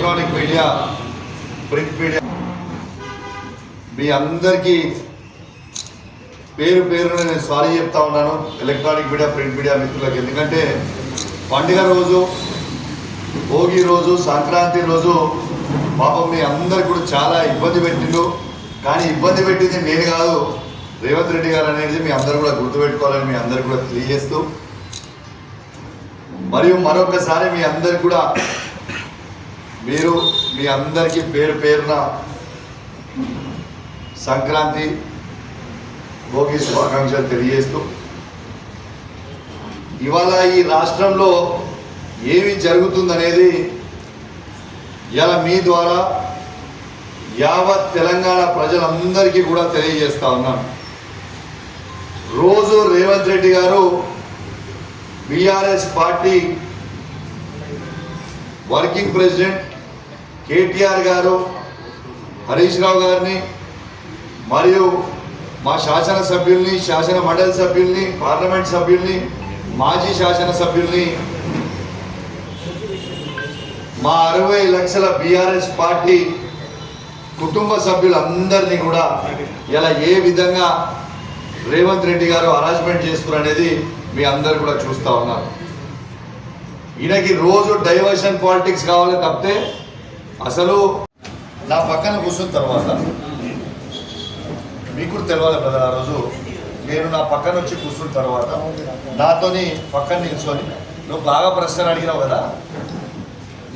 Electronic media, print media మీ అందరికీ పేరు పేరున నేను సారీ చెప్తా ఉన్నాను. ఎలక్ట్రానిక్ మీడియా, ప్రింట్ మీడియా మిత్రులకు. ఎందుకంటే పండుగ రోజు, భోగి రోజు, సంక్రాంతి రోజు పాపం మీ అందరికి కూడా చాలా ఇబ్బంది పెట్టిండు. కానీ ఇబ్బంది పెట్టింది నేను కాదు, రేవంత్ రెడ్డి గారు అనేది మీ అందరూ కూడా గుర్తుపెట్టుకోవాలని మీ అందరికి కూడా తెలియజేస్తూ, మరియు మరొకసారి మీ అందరికి కూడా మీ అందరికీ పేరు పేరున సంక్రాంతి, భోగి శుభాకాంక్షలు తెలియజేస్తూ, ఇవాళ ఈ రాష్ట్రంలో ఏమి జరుగుతుందనేది ఇలా మీ ద్వారా యావత్ తెలంగాణ ప్రజలందరికీ కూడా తెలియజేస్తా ఉన్నాను. రోజు రేవంత్ రెడ్డి గారు BRS party working president KTR గారు, హరీష్ రావు గారిని, మరియు మా శాసనసభ్యుల్ని, శాసన మండలి సభ్యుల్ని, పార్లమెంట్ సభ్యుల్ని, మాజీ శాసనసభ్యుల్ని, మా 60 లక్షల బీఆర్ఎస్ పార్టీ కుటుంబ సభ్యులందరినీ కూడా ఇలా ఏ విధంగా రేవంత్ రెడ్డి గారు హరాస్మెంట్ చేస్తున్నారు అనేది మీ అందరు కూడా చూస్తూ ఉన్నారు. ఈయనకి రోజు డైవర్షన్ పాలిటిక్స్ కావాలి తప్పితే, అసలు నా పక్కన కూర్చున్న తర్వాత మీకు కూడా తెలవాలి కదా, ఆ రోజు నేను నా పక్కన వచ్చి కూర్చున్న తర్వాత నాతోని పక్కన నిల్చొని నువ్వు బాగా ప్రశ్నలు అడిగినావు కదా,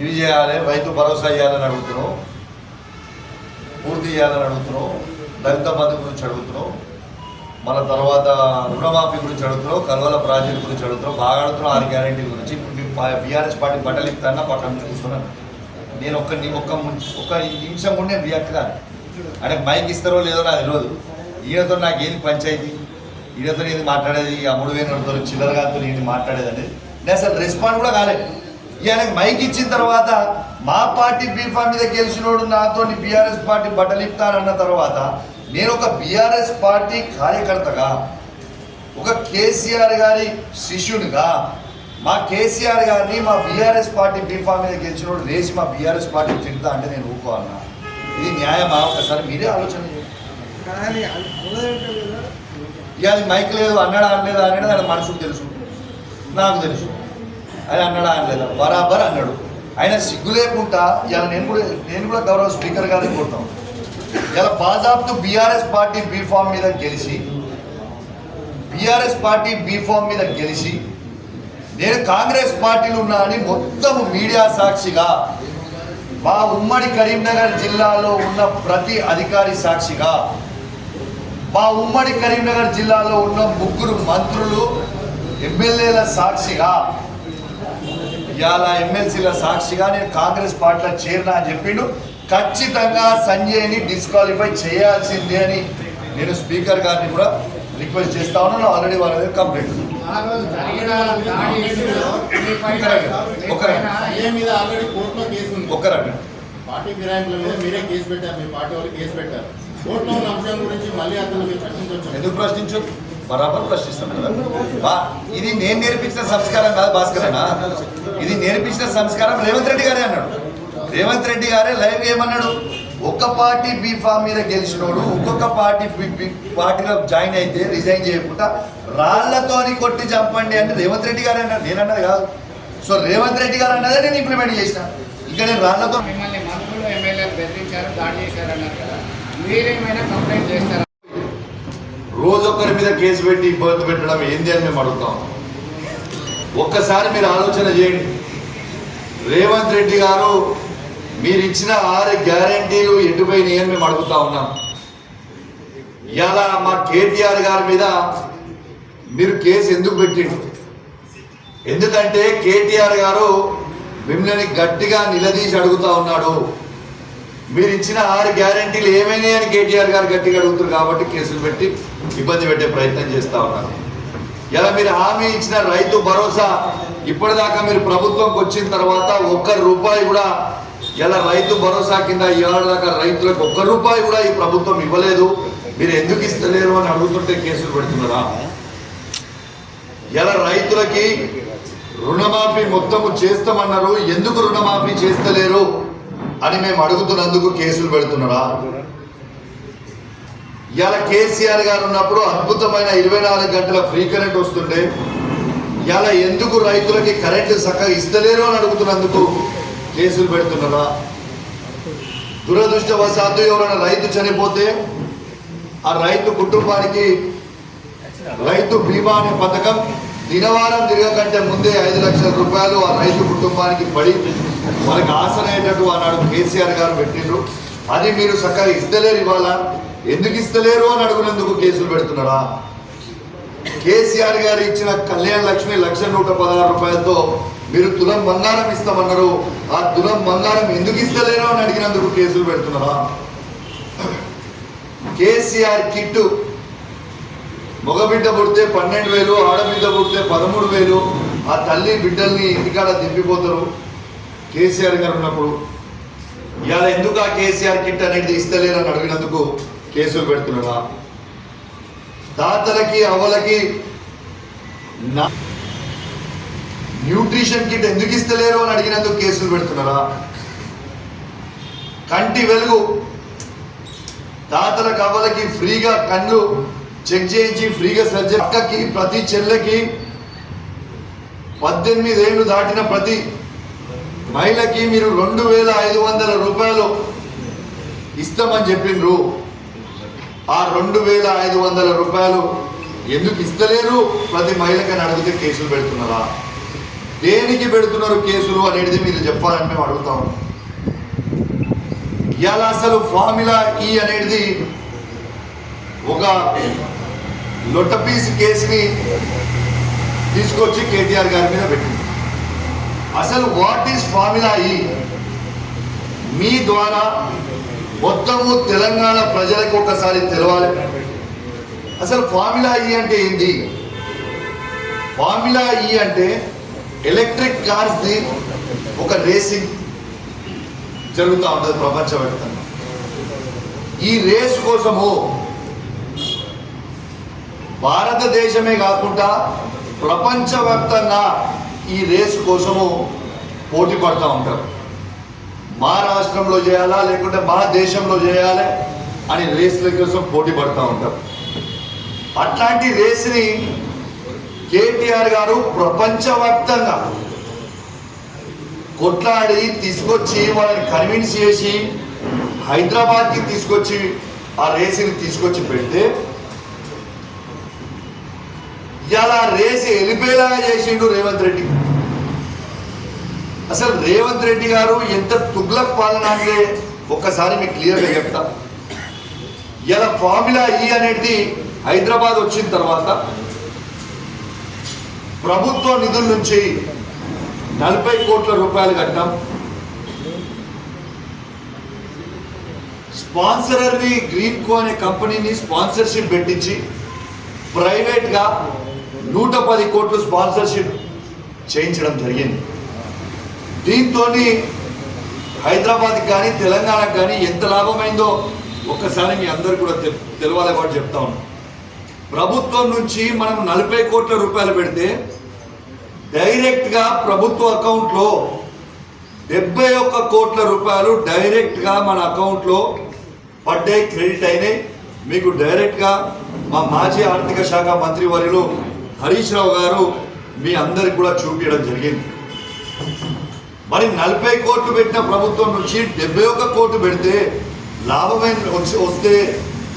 ఇవి చేయాలి, రైతు భరోసా ఇవ్వాలని అడుగుతున్నావు, పూర్తి చేయాలని అడుగుతున్నావు, దళిత బంధు గురించి అడుగుతున్నావు, మన తర్వాత రుణమాఫీ గురించి అడుగుతున్నావు, కల్వల ప్రాజెక్టు గురించి అడుగుతున్నావు, బాగా అడుగుతున్నావు, 6 గ్యారెంటీల గురించి. ఇప్పుడు బీఆర్ఎస్ పార్టీ బట్టలు ఇస్తానా పక్కన నుంచి కూర్చున్నాను. నేను ఒక్క నిమిషం కూడా నేను రియాక్ట్ కాదు. అంటే మైక్ ఇస్తారో లేదో నాకు తెలియదు. ఈయనతో నాకు ఏంది పంచాయతీ, ఈయనతో ఏది మాట్లాడేది, ఆ 3000 చిల్లరగాతో ఏంది మాట్లాడేది అనేది నేను అసలు రెస్పాండ్ కూడా కాలేదు. ఈయనకి మైక్ ఇచ్చిన తర్వాత మా పార్టీ బీఫామ్ మీద గెలిచినోడు నాతో బీఆర్ఎస్ పార్టీ బట్టలిప్తానన్న తర్వాత నేను ఒక బీఆర్ఎస్ పార్టీ కార్యకర్తగా, ఒక కేసీఆర్ గారి శిష్యునిగా, మా కేసీఆర్ గారిని మా బీఆర్ఎస్ పార్టీ బీఫామ్ మీద గెలిచినోడు రేసి మా బీఆర్ఎస్ పార్టీ తిడతా అంటే నేను ఊరుకోవాలన్నా? ఇది న్యాయమా? ఒకసారి మీరే ఆలోచన చేయండి. ఇక అది మైక్ లేదు, అన్నాడా అనలేదా అనేది అది మనసుకు తెలుసు, నాకు తెలుసు. అది అన్నాడా అనలేదా బరాబర్ అన్నాడు. ఆయన సిగ్గు లేకుండా ఇలా నేను కూడా గౌరవ స్పీకర్ గారిని కోరుతాం, ఇలా బాజాబ్తు బీఆర్ఎస్ పార్టీ బీఫామ్ మీద గెలిచి నేను కాంగ్రెస్ పార్టీలు ఉన్నా అని మొత్తం మీడియా సాక్షిగా, మా ఉమ్మడి కరీంనగర్ జిల్లాలో ఉన్న ప్రతి అధికారి సాక్షిగా, మా ఉమ్మడి కరీంనగర్ జిల్లాలో ఉన్న 3 మంత్రులు, ఎమ్మెల్యేల సాక్షిగా, ఇవాళ ఎమ్మెల్సీల సాక్షిగా నేను కాంగ్రెస్ పార్టీలో చేరినా అని చెప్పిండు. ఖచ్చితంగా సంజయ్ని డిస్క్వాలిఫై చేయాల్సిందే అని నేను స్పీకర్ గారిని కూడా రిక్వెస్ట్ చేస్తా ఉన్నాను. ఆల్రెడీ వాళ్ళ దగ్గర కంప్లైంట్ ఉంది. ఒక రకం పార్టీ ఫిరాయింపుల మీద మీరే కేసు పెట్టారు, మీ పార్టీ వాళ్ళు కేసు పెట్టారు. కోర్టులో ఉన్న అంశం గురించి మళ్ళీ అతను మీరు ప్రశ్నించవచ్చు. ఎందుకు ప్రశ్నించు? బరాబర్ ప్రశ్నిస్తాం కదా. ఇది నేను నేర్పించిన సంస్కారం కాదు భాస్కర్ అన్న, ఇది నేర్పించిన సంస్కారం రేవంత్ రెడ్డి గారే అన్నాడు. రేవంత్ రెడ్డి గారే లైవ్ ఏమన్నాడు, ఒక్క పార్టీ బీఫామ్ మీద గెలిచినోడు ఒక్కొక్క పార్టీలో జాయిన్ అయితే రిజైన్ చేయకుండా రాళ్లతోని కొట్టి చంపండి అని రేవంత్ రెడ్డి గారు అన్నారు, నేను అన్నది కాదు. సో రేవంత్ రెడ్డి గారు అన్నదే నేను ఇంప్లిమెంట్ చేసిన. ఇంకా నేను రాళ్లతో మిమ్మల్ని మంత్రులు ఎమ్మెల్యేలు బెదిరించారు, దాడి చేశారు అన్నారు కదా, మీరేమైనా కంప్లైంట్ చేస్తారా? రోజొక్కరి మీద కేసు పెట్టి ఇబ్బంది పెట్టడం ఏంది అని మేము అడుగుతాం. ఒక్కసారి మీరు ఆలోచన చేయండి. రేవంత్ రెడ్డి గారు మీరు ఇచ్చిన 6 గ్యారెంటీలు ఎటుపోయినాయి అని మేము అడుగుతా ఉన్నాం. ఇవాళ మా కేటీఆర్ గారి మీద మీరు కేసు ఎందుకు పెట్టిండు? ఎందుకంటే కేటీఆర్ గారు మిమ్మల్ని గట్టిగా నిలదీసి అడుగుతా ఉన్నాడు. మీరు ఇచ్చిన 6 గ్యారెంటీలు ఏమైనాయి అని కేటీఆర్ గారు గట్టిగా అడుగుతారు కాబట్టి కేసులు పెట్టి ఇబ్బంది పెట్టే ప్రయత్నం చేస్తూ ఉన్నారు. ఇలా మీరు హామీ ఇచ్చిన రైతు భరోసా ఇప్పటిదాకా మీరు ప్రభుత్వంకి వచ్చిన తర్వాత ₹1 కూడా ఇలా రైతు భరోసా కింద ఇవాళదాకా రైతులకు ₹1 కూడా ఈ ప్రభుత్వం ఇవ్వలేదు. మీరు ఎందుకు ఇస్తలేరు అని అడుగుతుంటే కేసులు పెడుతున్నారా? ఇలా రైతులకి రుణమాఫీ మొత్తము చేస్తామన్నారు, ఎందుకు రుణమాఫీ చేస్తలేరు అని మేము అడుగుతున్నందుకు కేసులు పెడుతున్నారా? ఇవాళ కేసీఆర్ గారు ఉన్నప్పుడు అద్భుతమైన 24 గంటల ఫ్రీ కరెంట్ వస్తుండే, ఇవాళ ఎందుకు రైతులకి కరెంటు చక్కగా ఇస్తలేరు అని అడుగుతున్నందుకు కేసులు పెడుతున్నారా? దురదృష్టవశాత్తు ఎవరైనా రైతు చనిపోతే ఆ రైతు కుటుంబానికి రైతు బీమా అనే పథకం దినవారం తిరగకంటే ముందే 5 లక్షల రూపాయలు ఆ రైతు కుటుంబానికి పడి వాళ్ళకి ఆసనయ్యేటట్టు ఆనాడు కేసీఆర్ గారు పెట్టిండ్రు. అది మీరు చక్కగా ఇస్తలేరు, ఇవాళ ఎందుకు ఇస్తలేరు అని అడుగునేందుకు కేసులు పెడుతున్నారా? కేసీఆర్ గారు ఇచ్చిన కళ్యాణ లక్ష్మి 1,116 రూపాయలతో మీరు తులం బంగారం ఇస్తామన్నారు, ఆ తులం బంగారం ఎందుకు ఇస్తలేరు అని అడిగినందుకు కేసులు పెడుతున్నారా? కేసీఆర్ కిట్టు మగబిడ్డ పుడితే 12,000, ఆడబిడ్డ పుడితే 13,000, ఆ తల్లి బిడ్డల్ని ఇంటికాడ దింపిపోతారు కేసీఆర్ గారు ఉన్నప్పుడు. ఇవాళ ఎందుకు ఆ కేసీఆర్ కిట్ అనేది ఇస్తలేరని అడిగినందుకు కేసులు పెడుతున్నారా? తాతలకి అవ్వలకి న్యూట్రిషన్ కిట్ ఎందుకు ఇస్తలేరు అని అడిగినందుకు కేసులు పెడుతున్నారా? కంటి వెలుగు తాతలకు అవ్వలకి ఫ్రీగా కళ్ళు చెక్ చేయించి ఫ్రీగా సర్జరీ, అక్కకి ప్రతి చెల్లెకి 18 ఏళ్ళు దాటిన ప్రతి మహిళకి మీరు 2,500 రూపాయలు ఇస్తామని చెప్పిండ్రు. ఆ 2,500 రూపాయలు ఎందుకు ఇస్తలేరు ప్రతి మహిళకని అడిగితే కేసులు పెడుతున్నారా? దేనికి పెడుతున్నారు కేసులు అనేది మీరు చెప్పాలని మేము అడుగుతాం. ఇవాళ అసలు ఫార్ములా ఈ అనేది ఒక లొట్టపీస్ కేసుని తీసుకొచ్చి కేటీఆర్ గారి మీద పెట్టింది. అసలు వాట్ ఈస్ ఫార్ములా ఈ? మీ ద్వారా మొత్తము తెలంగాణ ప్రజలకు ఒకసారి తెలవాలి. అసలు ఫార్ములా ఈ అంటే ఏంది? ఫార్ములా ఈ అంటే ఎలక్ట్రిక్ కార్స్ది ఒక రేసింగ్ జరుగుతూ ఉంటుంది ప్రపంచవ్యాప్తంగా. ఈ రేస్ కోసము భారతదేశమే కాకుండా ప్రపంచవ్యాప్తంగా ఈ రేసు కోసము పోటీ పడుతూ ఉంటారు. మా రాష్ట్రంలో చేయాలా లేకుంటే మా దేశంలో చేయాలి అని రేసుల కోసం పోటీ పడుతూ ఉంటారు. అట్లాంటి రేసుని కేటీఆర్ గారు ప్రపంచవ్యాప్తంగా కొట్లాడి తీసుకొచ్చి వాళ్ళని కన్విన్స్ చేసి హైదరాబాద్కి తీసుకొచ్చి ఆ రేసుని తీసుకొచ్చి పెడితే ఇలా రేసు వెళ్ళిపోయేలాగా చేసిండు రేవంత్ రెడ్డి. అసలు రేవంత్ రెడ్డి గారు ఎంత తుగ్లక్ పాలన అంటే ఒక్కసారి మీకు క్లియర్గా చెప్తా. ఇలా ఫార్ములా ఈ అనేది హైదరాబాద్ వచ్చిన తర్వాత ప్రభుత్వ నిధుల నుంచి 40 కోట్ల రూపాయలు కట్టాం. స్పాన్సరర్ని గ్రీన్ కో అనే కంపెనీని స్పాన్సర్షిప్ పెట్టించి ప్రైవేట్గా 110 కోట్లు స్పాన్సర్షిప్ చేయించడం జరిగింది. దీంతో హైదరాబాద్కి కానీ తెలంగాణకు కానీ ఎంత లాభమైందో ఒక్కసారి మీ అందరు కూడా తెలవాలి కూడా చెప్తా ఉన్నాం. ప్రభుత్వం నుంచి మనం 40 కోట్ల రూపాయలు పెడితే డైరెక్ట్గా ప్రభుత్వ అకౌంట్లో 71 కోట్ల రూపాయలు డైరెక్ట్గా మన అకౌంట్లో పడ్డాయి, క్రెడిట్ అయినాయి. మీకు డైరెక్ట్గా మా మాజీ ఆర్థిక శాఖ మంత్రి వర్యులు హరీష్ రావు గారు మీ అందరికి కూడా చూపించడం జరిగింది. మరి 40 కోట్లు పెట్టిన ప్రభుత్వం నుంచి 71 కోట్లు పెడితే వస్తే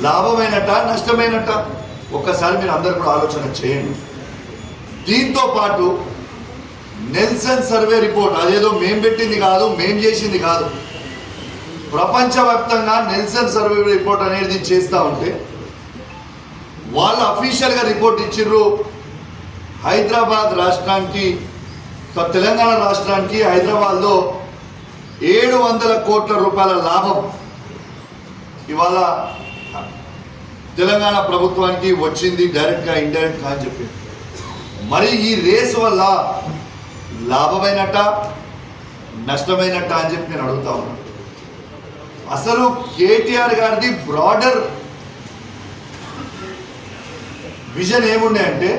లాభమైనట నష్టమైనట ఒక్కసారి మీరు అందరు కూడా ఆలోచన చేయండి. దీంతో పాటు నెల్సన్ సర్వే రిపోర్ట్, అదేదో మేం పెట్టింది కాదు, మేం చేసింది కాదు, ప్రపంచవ్యాప్తంగా నెల్సన్ సర్వే రిపోర్ట్ అనేది చేస్తూ ఉంటే వాళ్ళు అఫీషియల్గా రిపోర్ట్ ఇచ్చిర్రు. హైదరాబాద్ రాష్ట్రానికి, తెలంగాణ రాష్ట్రానికి హైదరాబాద్లో 700 కోట్ల రూపాయల లాభం ఇవాళ తెలంగాణ ప్రభుత్వానికి వచ్చింది, డైరెక్ట్గా ఇండైరెక్ట్గా అని చెప్పి. మరి ఈ రేసు వల్ల లాభమైనట్ట నష్టమైనట్ట అని చెప్పి నేను అడుగుతా ఉన్నాను. అసలు కేటీఆర్ గారిది బ్రాడర్ విజన్ ఏముండే అంటే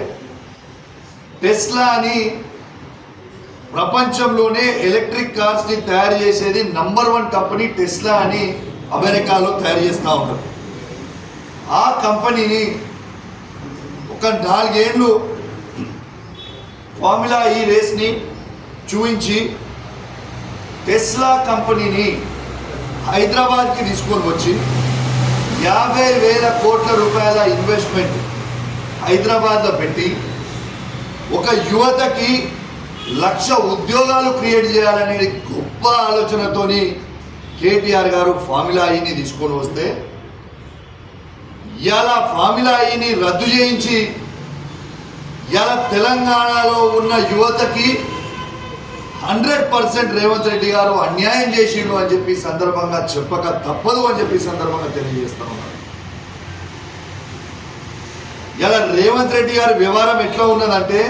టెస్లా అని ప్రపంచంలోనే ఎలక్ట్రిక్ కార్స్ని తయారు చేసేది #1 కంపెనీ టెస్లా అని అమెరికాలో తయారు చేస్తూ ఉంటారు. ఆ కంపెనీని ఒక 4 ఏళ్ళు ఫార్ములా ఈ రేస్ని చూపించి టెస్లా కంపెనీని హైదరాబాద్కి తీసుకొని వచ్చి 50,000 కోట్ల రూపాయల ఇన్వెస్ట్మెంట్ హైదరాబాద్లో పెట్టి ఒక యువతకి 1,00,000 ఉద్యోగాలు క్రియేట్ చేయాలనే గొప్ప ఆలోచనతోని కేటీఆర్ గారు ఫార్ములా ఈని తీసుకొని వస్తే ఇలా ఫార్ములా ఈని రద్దు చేయించి ఇలా తెలంగాణలో ఉన్న యువతకి 100% రేవంత్ రెడ్డి గారు అన్యాయం చేసిండు అని చెప్పి సందర్భంగా చెప్పక తప్పదు అని చెప్పి సందర్భంగా తెలియజేస్తా ఉన్నారు. ఇలా రేవంత్ రెడ్డి గారి వ్యవహారం ఎట్లా ఉన్నదంటే